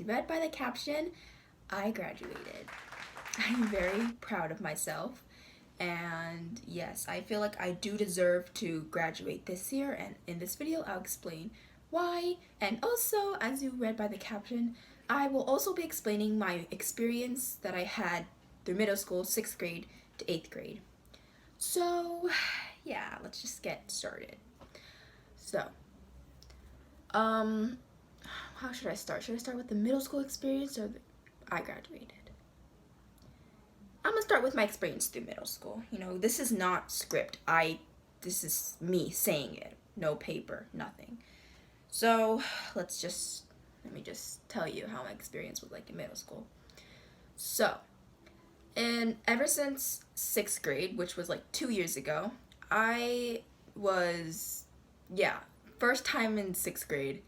you read by the caption, I graduated. I'm very proud of myself. And yes, I feel like I do deserve to graduate this year, and in this video I'll explain why. And also, as you read by the caption, I will also be explaining my experience that I had through middle school, 6th grade to 8th grade. So yeah, let's just get started. So, how should I start? Should I start with the middle school experience or I graduated? I'm gonna start with my experience through middle school. You know, this is not script. This is me saying it. No paper, nothing. So let me just tell you how my experience was like in middle school. So, and ever since 6th grade, which was like 2 years ago, I was, first time in 6th grade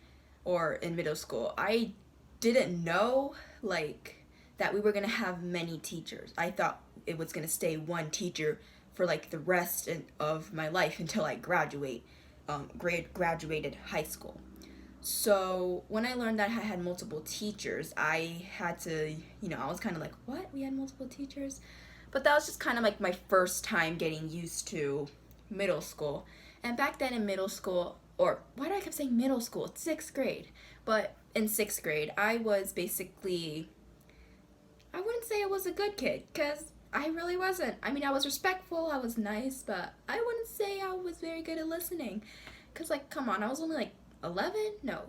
or in middle school, I didn't know like that we were gonna have many teachers. I thought it was gonna stay one teacher for like the rest of my life until I graduated high school. So when I learned that I had multiple teachers, I had to, I was kind of like, what? We had multiple teachers? But that was just kind of like my first time getting used to middle school. And back then in middle school, or why do I keep saying middle school? It's 6th grade. But in 6th grade, I was basically, I wouldn't say I was a good kid, because I really wasn't. I mean, I was respectful, I was nice, but I wouldn't say I was very good at listening. Because, like, come on, I was only like 11? No,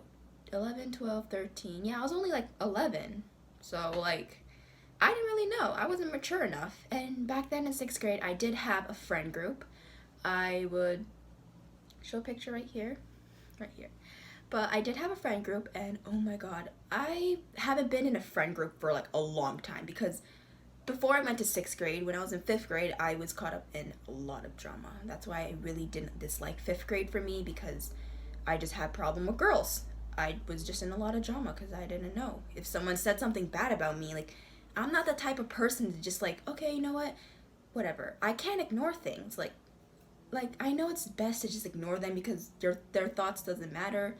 11, 12, 13. Yeah, I was only like 11. So, like, I didn't really know. I wasn't mature enough. And back then in 6th grade, I did have a friend group. I would show a picture right here. But I did have a friend group, and oh my god, I haven't been in a friend group for like a long time, because before I went to 6th grade, when I was in 5th grade, I was caught up in a lot of drama. That's why I really didn't dislike 5th grade for me, because I just had a problem with girls. I was just in a lot of drama because I didn't know. If someone said something bad about me, like, I'm not the type of person to just like, okay, you know what, whatever. I can't ignore things. Like I know it's best to just ignore them because their thoughts doesn't matter.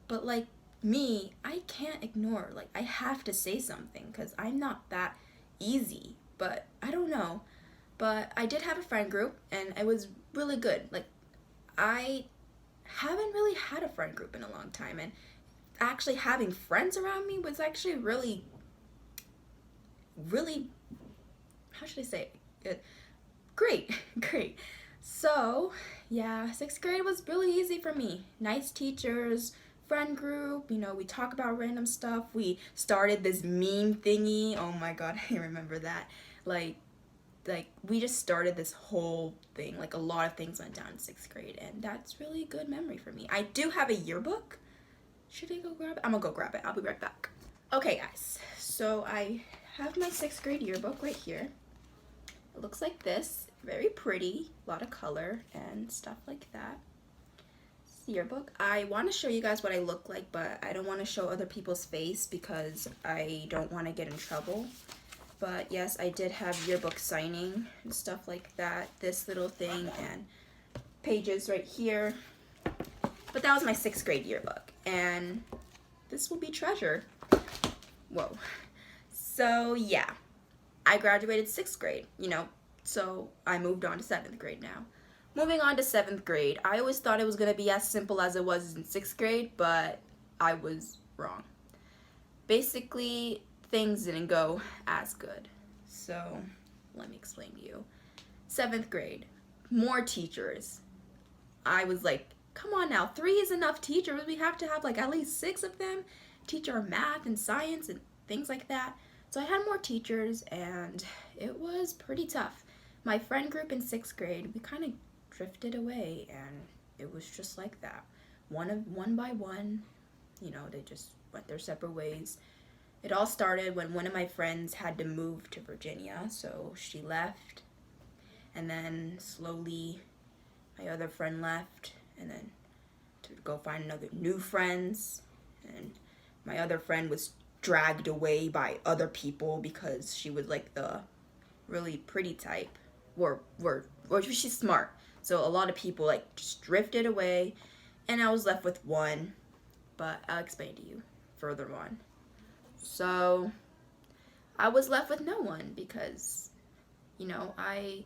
But like me, I can't ignore. Like, I have to say something because I'm not that easy. But I don't know. But I did have a friend group, and it was really good. Like, I haven't really had a friend group in a long time, and actually having friends around me was actually really, how should I say it? Great. So yeah, 6th grade was really easy for me. Nice teachers, friend group, we talk about random stuff. We started this meme thingy. Oh my god, I remember that. Like we just started this whole thing. Like, a lot of things went down in 6th grade, and that's really a good memory for me. I do have a yearbook. Should I go grab it? I'm gonna go grab it. I'll be right back. Okay guys, so I have my 6th grade yearbook right here. It looks like this. Very pretty, a lot of color and stuff like that. Yearbook. I want to show you guys what I look like, but I don't want to show other people's face because I don't want to get in trouble. But yes, I did have yearbook signing and stuff like that. This little thing and pages right here. But that was my 6th grade yearbook, and this will be treasure. Whoa. So yeah, I graduated 6th grade, so I moved on to 7th grade now. Moving on to 7th grade, I always thought it was going to be as simple as it was in 6th grade, but I was wrong. Basically, things didn't go as good. So, let me explain to you. 7th grade, more teachers. I was like, come on now, 3 is enough teachers. We have to have like at least 6 of them teach our math and science and things like that. So I had more teachers, and it was pretty tough. My friend group in 6th grade, we kind of drifted away, and it was just like that. One by one, they just went their separate ways. It all started when one of my friends had to move to Virginia, so she left, and then slowly my other friend left, and then to go find another new friends, and my other friend was dragged away by other people because she was like the really pretty type, or she's smart. So a lot of people like just drifted away, and I was left with one, but I'll explain to you further on. So I was left with no one because, you know, I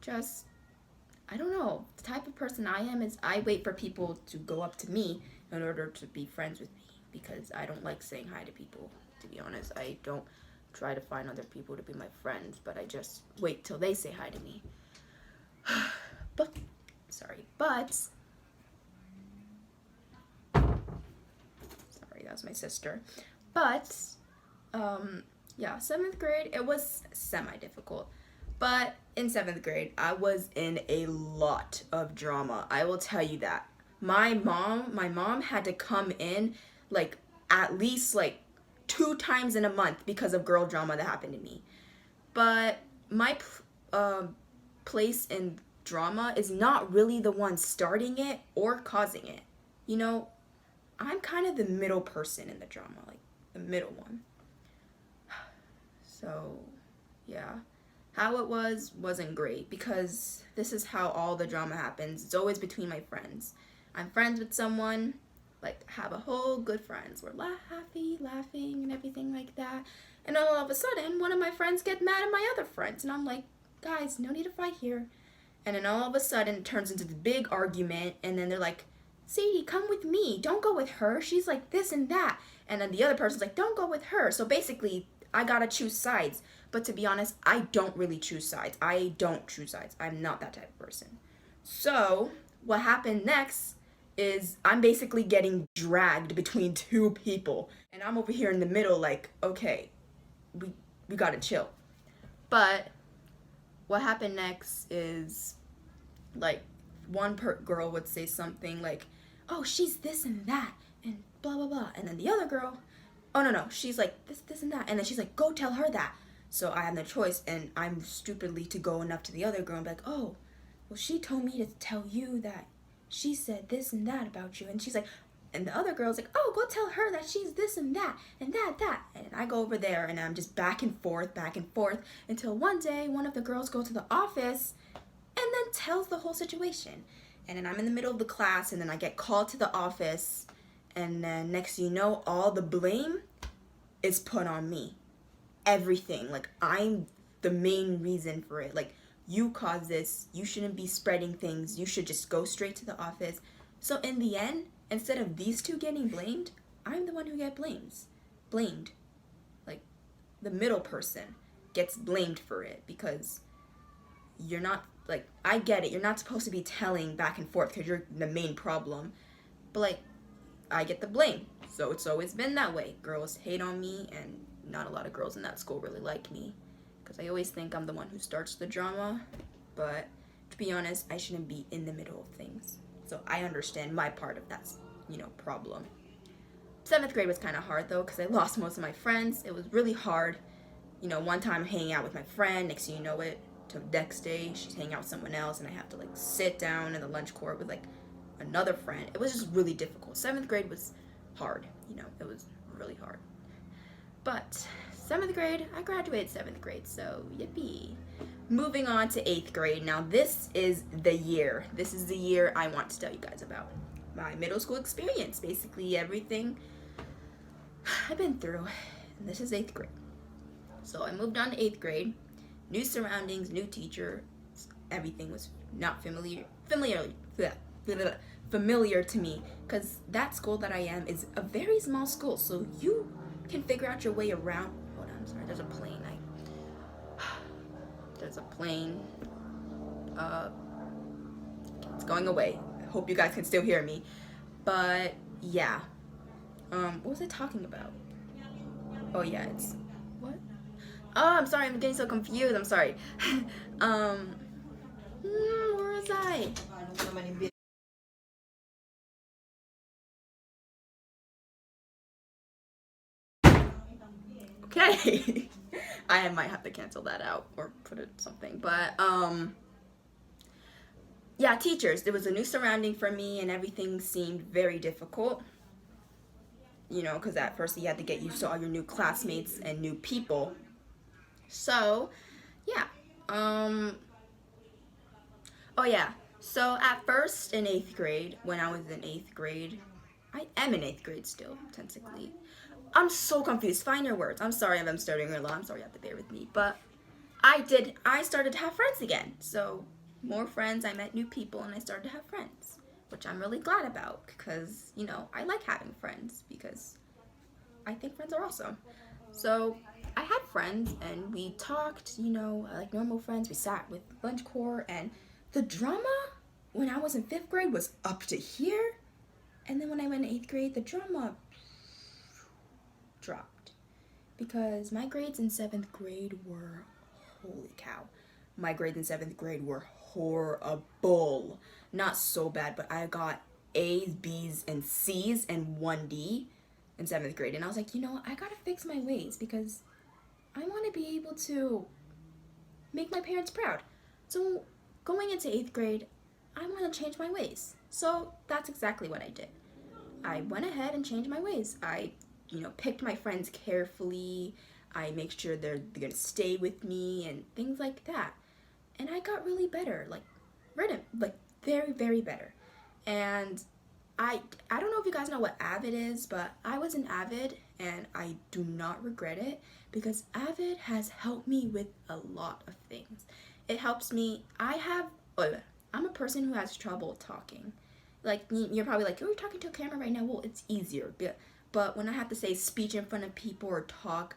don't know. The type of person I am is I wait for people to go up to me in order to be friends with me because I don't like saying hi to people, to be honest. I don't try to find other people to be my friends, but I just wait till they say hi to me. But, sorry, that was my sister. But, yeah, 7th grade, it was semi-difficult. But in 7th grade, I was in a lot of drama. I will tell you that. My mom had to come in like at least like 2 times in a month because of girl drama that happened to me. But my place in drama is not really the one starting it or causing it. You know, I'm kind of the middle person in the drama, like the middle one. So, yeah. How it wasn't great because this is how all the drama happens. It's always between my friends. I'm friends with someone, like have a whole good friends. We're laughing and everything like that. And all of a sudden, one of my friends get mad at my other friends. And I'm like, guys, no need to fight here. And then all of a sudden, it turns into the big argument. And then they're like, Sadie, come with me. Don't go with her. She's like this and that. And then the other person's like, don't go with her. So basically, I gotta choose sides. But to be honest, I don't really choose sides. I don't choose sides. I'm not that type of person. So what happened next is I'm basically getting dragged between 2 people. And I'm over here in the middle like, okay, we gotta chill. But what happened next is like one girl would say something like, oh, she's this and that and blah, blah, blah. And then the other girl, oh, no, she's like this and that. And then she's like, go tell her that. So I have no choice, and I'm stupidly to go enough to the other girl and be like, oh, well, she told me to tell you that she said this and that about you. And she's like, and the other girl's like, oh, go tell her that she's this and that and that. And I go over there, and I'm just back and forth, until one day, one of the girls go to the office and then tells the whole situation. And then I'm in the middle of the class, and then I get called to the office, and then next thing you know, all the blame is put on me. Everything. Like, I'm the main reason for it. Like, you caused this. You shouldn't be spreading things. You should just go straight to the office. So in the end, instead of these 2 getting blamed, I'm the one who gets blamed. Like, the middle person gets blamed for it because you're not, like, I get it. You're not supposed to be telling back and forth because you're the main problem. But, like, I get the blame. So it's always been that way. Girls hate on me, and not a lot of girls in that school really like me because I always think I'm the one who starts the drama, but to be honest, I shouldn't be in the middle of things. So I understand my part of that, problem. 7th grade was kind of hard though because I lost most of my friends. It was really hard. One time I'm hanging out with my friend, next thing you know it, to the next day she's hanging out with someone else, and I have to like sit down in the lunch court with like another friend. It was just really difficult. 7th grade was hard, it was really hard. But 7th grade, I graduated 7th grade, so yippee. Moving on to 8th grade. Now this is the year. This is the year I want to tell you guys about. My middle school experience, basically everything I've been through. And this is 8th grade. So I moved on to 8th grade. New surroundings, new teacher. Everything was not familiar to me because that school that I am is a very small school, so you can figure out your way around. Hold on, I'm sorry, there's a plane. There's a plane. It's going away. I hope you guys can still hear me. But yeah. What was I talking about? Oh yeah, it's what? Oh, I'm sorry, I'm getting so confused. I'm sorry. Where was I? Okay. I might have to cancel that out or put it something. But yeah, teachers. There was a new surrounding for me, and everything seemed very difficult. Because at first you had to get used to all your new classmates and new people. So, yeah. Oh yeah. So at first in 8th grade, when I was in 8th grade, I am in 8th grade still, technically. I'm so confused. Find your words. I'm sorry if I'm stuttering a lot. I'm sorry you have to bear with me. But I started to have friends again. So more friends, I met new people, and I started to have friends, which I'm really glad about because, I like having friends because I think friends are awesome. So I had friends and we talked, like normal friends. We sat with lunch core, and the drama when I was in 5th grade was up to here. And then when I went in 8th grade, the drama dropped because my grades in 7th grade were, holy cow, my grades in 7th grade were horrible. Not so bad, but I got A's, B's, and C's and 1D in 7th grade. And I was like, I gotta fix my ways because I want to be able to make my parents proud. So going into 8th grade, I want to change my ways. So that's exactly what I did. I went ahead and changed my ways. I, picked my friends carefully. I make sure they're going to stay with me and things like that. And I got really better, like very, very better. And I don't know if you guys know what Avid is, but I was an Avid and I do not regret it because Avid has helped me with a lot of things. It helps me. I'm a person who has trouble talking. Like, you're probably like, oh, you're talking to a camera right now. Well, it's easier. But when I have to say speech in front of people or talk,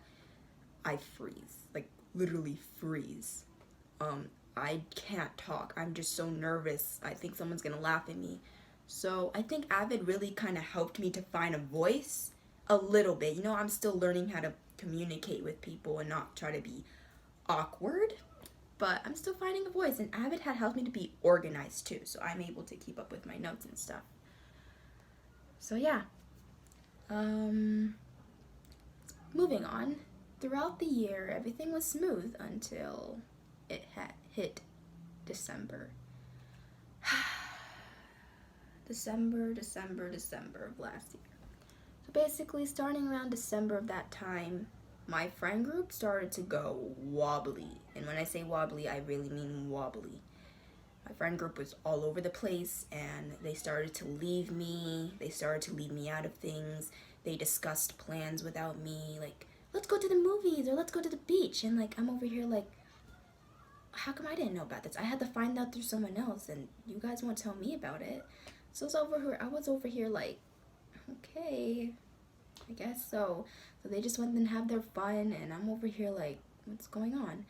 I freeze. Like, literally freeze. I can't talk. I'm just so nervous. I think someone's gonna laugh at me. So I think Avid really kind of helped me to find a voice a little bit. I'm still learning how to communicate with people and not try to be awkward, but I'm still finding a voice. And Avid had helped me to be organized too, so I'm able to keep up with my notes and stuff. So yeah. Moving on. Throughout the year, everything was smooth until it had hit December. December of last year. So basically, starting around December of that time, my friend group started to go wobbly. And when I say wobbly, I really mean wobbly. My friend group was all over the place, and they started to leave me. They started to leave me out of things. They discussed plans without me, like, let's go to the movies or let's go to the beach. And like, I'm over here like, how come I didn't know about this? I had to find out through someone else, and you guys won't tell me about it. So I was over here like, okay, I guess so. So they just went and have their fun, and I'm over here like, what's going on?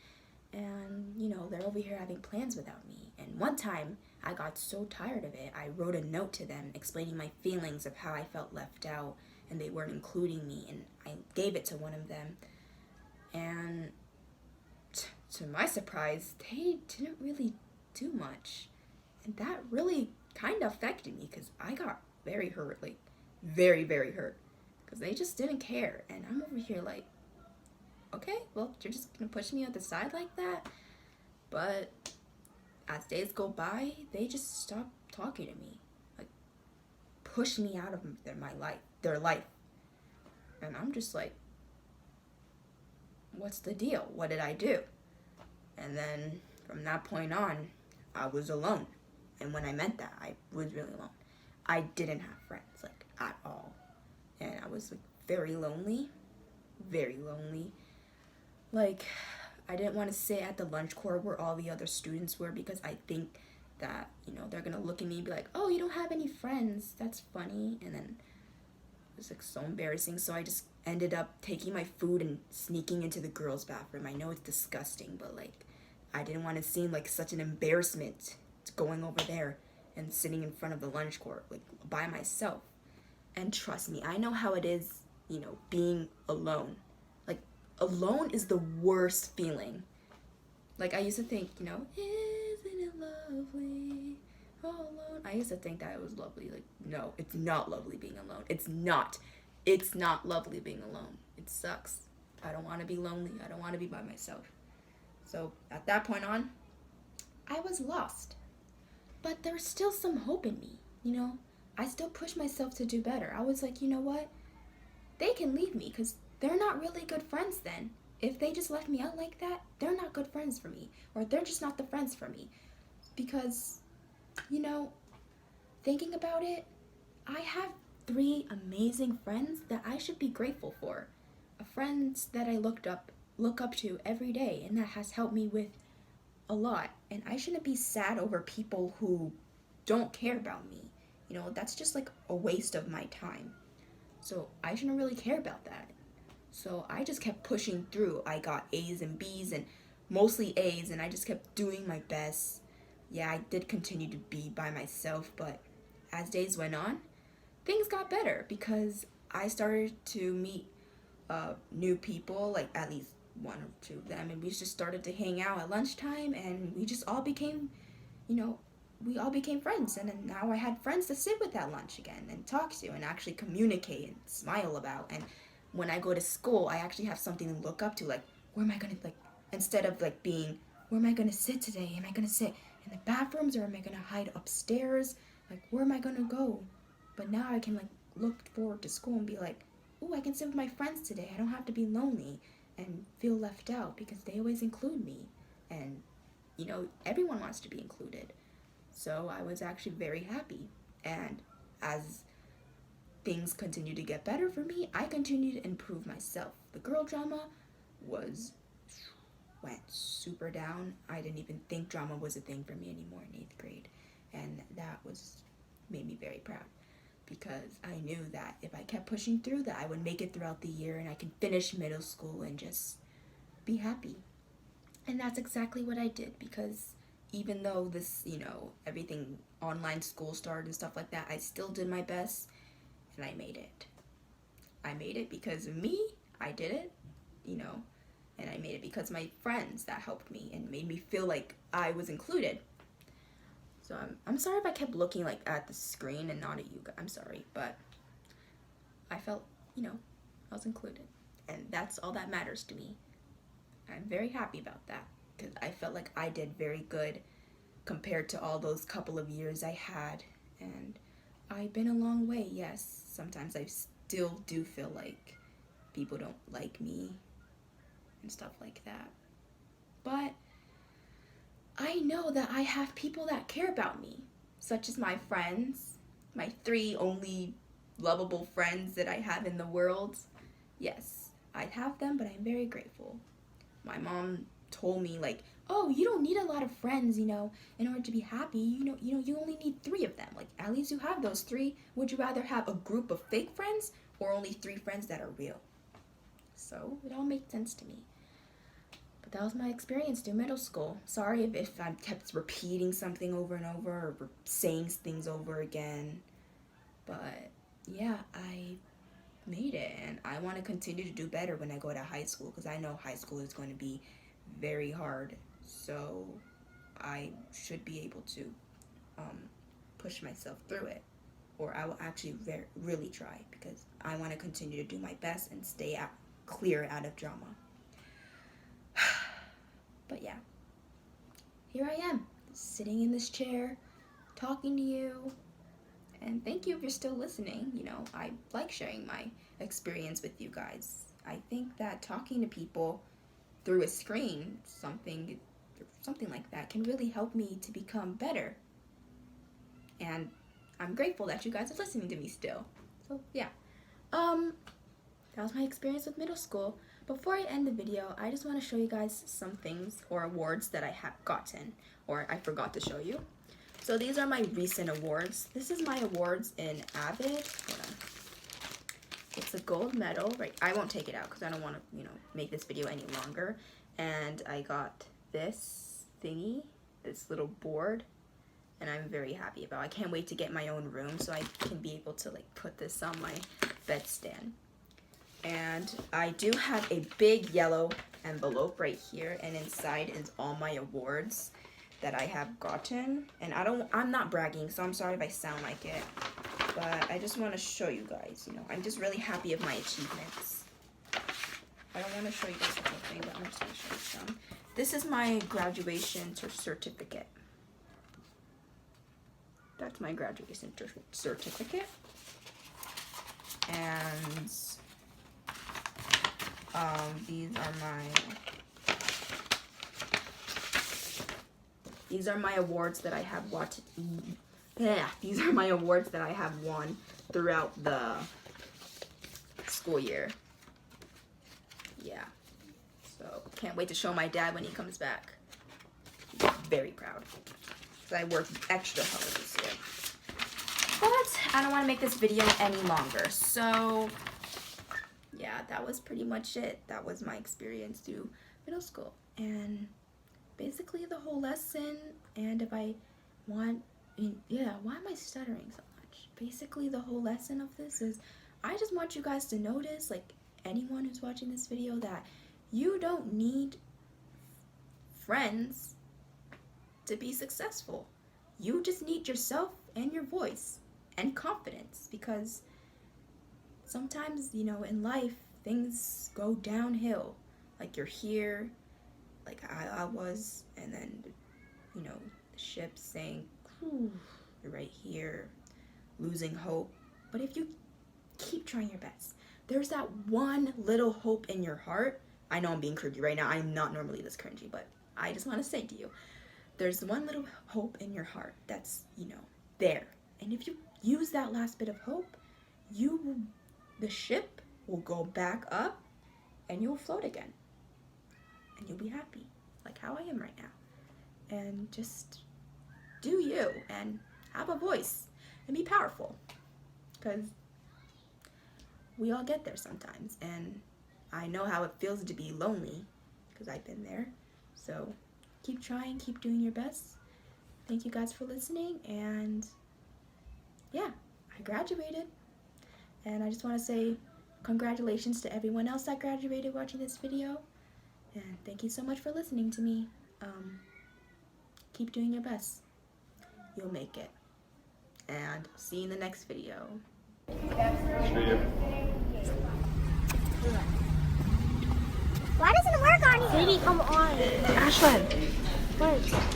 And they're over here having plans without me. And one time I got so tired of it, I wrote a note to them explaining my feelings of how I felt left out and they weren't including me, and I gave it to one of them. And to my surprise, they didn't really do much. And that really kind of affected me because I got very hurt, like very, very hurt, because they just didn't care. And I'm over here like, okay, well, you're just gonna push me on the side like that? But as days go by, they just stop talking to me, like push me out of their life. And I'm just like, what's the deal? What did I do? And then from that point on, I was alone. And when I meant that, I was really alone. I didn't have friends, like, at all. And I was like very lonely. Very lonely. Like, I didn't want to sit at the lunch court where all the other students were because I think that, they're going to look at me and be like, oh, you don't have any friends. That's funny. And then it was like so embarrassing. So I just ended up taking my food and sneaking into the girls' bathroom. I know it's disgusting, but like, I didn't want to seem like such an embarrassment going over there and sitting in front of the lunch court, like, by myself. And trust me, I know how it is, being alone. Like, alone is the worst feeling. Like, I used to think, isn't it lovely all alone? I used to think that it was lovely. Like, no, it's not lovely being alone. It's not lovely being alone. It sucks. I don't want to be lonely. I don't want to be by myself. So at that point on, I was lost. But there's still some hope in me, I still push myself to do better. I was like, you know what? They can leave me because they're not really good friends then. If they just left me out like that, they're not good friends for me. Or they're just not the friends for me. Because, thinking about it, I have 3 amazing friends that I should be grateful for. Friends that I look up to every day, and that has helped me with a lot. And I shouldn't be sad over people who don't care about me. That's just like a waste of my time. So I shouldn't really care about that. So I just kept pushing through. I got A's and B's and mostly A's, and I just kept doing my best. Yeah, I did continue to be by myself, but as days went on, things got better because I started to meet new people, like at least 1 or 2 of them, and we just started to hang out at lunchtime, and we just all became, we all became friends. And then now I had friends to sit with at lunch again and talk to and actually communicate and smile about. And when I go to school, I actually have something to look up to, like, where am I gonna, like, instead of like being, where am I gonna sit today? Am I gonna sit in the bathrooms, or am I gonna hide upstairs? Like, where am I gonna go? But now I can like look forward to school and be like, oh, I can sit with my friends today. I don't have to be lonely and feel left out because they always include me. And, everyone wants to be included. So I was actually very happy. And as things continued to get better for me, I continued to improve myself. The girl drama went super down. I didn't even think drama was a thing for me anymore in 8th grade. And that made me very proud, because I knew that if I kept pushing through, that I would make it throughout the year and I could finish middle school and just be happy. And that's exactly what I did, because even though this, everything, online school started and stuff like that, I still did my best and I made it. I made it because of me. I did it, and I made it because of my friends that helped me and made me feel like I was included. So I'm sorry if I kept looking like at the screen and not at you guys. I'm sorry, but I felt, I was included. And that's all that matters to me. I'm very happy about that, because I felt like I did very good compared to all those couple of years I had. And I've been a long way, yes. Sometimes I still do feel like people don't like me and stuff like that. But I know that I have people that care about me, such as my friends, my 3 only lovable friends that I have in the world. Yes, I have them, but I'm very grateful. My mom told me, like, oh, you don't need a lot of friends, in order to be happy. You only need 3 of them. Like, at least you have those 3. Would you rather have a group of fake friends or only 3 friends that are real? So it all made sense to me. But that was my experience through middle school. Sorry if I kept repeating something over and over, or saying things over again. But yeah, I made it, and I want to continue to do better when I go to high school, because I know high school is going to be very hard. So I should be able to push myself through it, or I will actually really try, because I want to continue to do my best and stay clear out of drama. But yeah, here I am, sitting in this chair, talking to you, and thank you if you're still listening. I like sharing my experience with you guys. I think that talking to people through a screen, something like that, can really help me to become better. And I'm grateful that you guys are listening to me still. So yeah, that was my experience with middle school. Before I end the video, I just want to show you guys some things or awards that I have gotten, or I forgot to show you. So these are my recent awards. This is my awards in Avid. Hold on. It's a gold medal, right? I won't take it out because I don't want to, make this video any longer. And I got this thingy, this little board, and I'm very happy about it. I can't wait to get my own room so I can be able to put this on my bedstand. And I do have a big yellow envelope right here, and inside is all my awards that I have gotten. And I'm not bragging, so I'm sorry if I sound like it, but I just want to show you guys, I'm just really happy of my achievements. I don't want to show you guys the whole thing, but I'm just going to show you some. This is my graduation certificate. That's my graduation certificate. And these are my awards that I have these are my awards that I have won throughout the school year. Yeah. So can't wait to show my dad when he comes back. He's very proud. Because I worked extra hard this year. But I don't want to make this video any longer. So yeah, that was pretty much it. That was my experience through middle school. And basically the whole lesson, and if I want, yeah, why am I stuttering so much? Basically the whole lesson of this is, I just want you guys to notice, like anyone who's watching this video, that you don't need friends to be successful. You just need yourself and your voice and confidence, because sometimes, you know, in life, things go downhill. Like you're here, like I was, and then, you know, the ship sank, you're right here, losing hope. But if you keep trying your best, there's that one little hope in your heart. I know I'm being cringy right now. I'm not normally this cringy, but I just want to say to you, there's one little hope in your heart that's, you know, there. And if you use that last bit of hope, the ship will go back up and you'll float again. And you'll be happy, like how I am right now. And just do you, and have a voice, and be powerful. Because we all get there sometimes, and I know how it feels to be lonely, because I've been there. So keep trying, keep doing your best. Thank you guys for listening, and yeah, I graduated. And I just want to say congratulations to everyone else that graduated watching this video. And thank you so much for listening to me. Keep doing your best. You'll make it. And see you in the next video. Why doesn't it work on you? Sadie, come on. Ashlyn,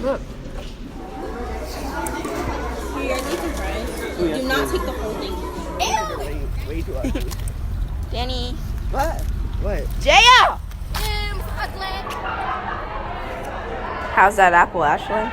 look. Here, these are fries. Do not take the whole thing. Ew! Way too ugly. Danny. What? What? Jaya! Ugly. How's that apple, Ashlyn?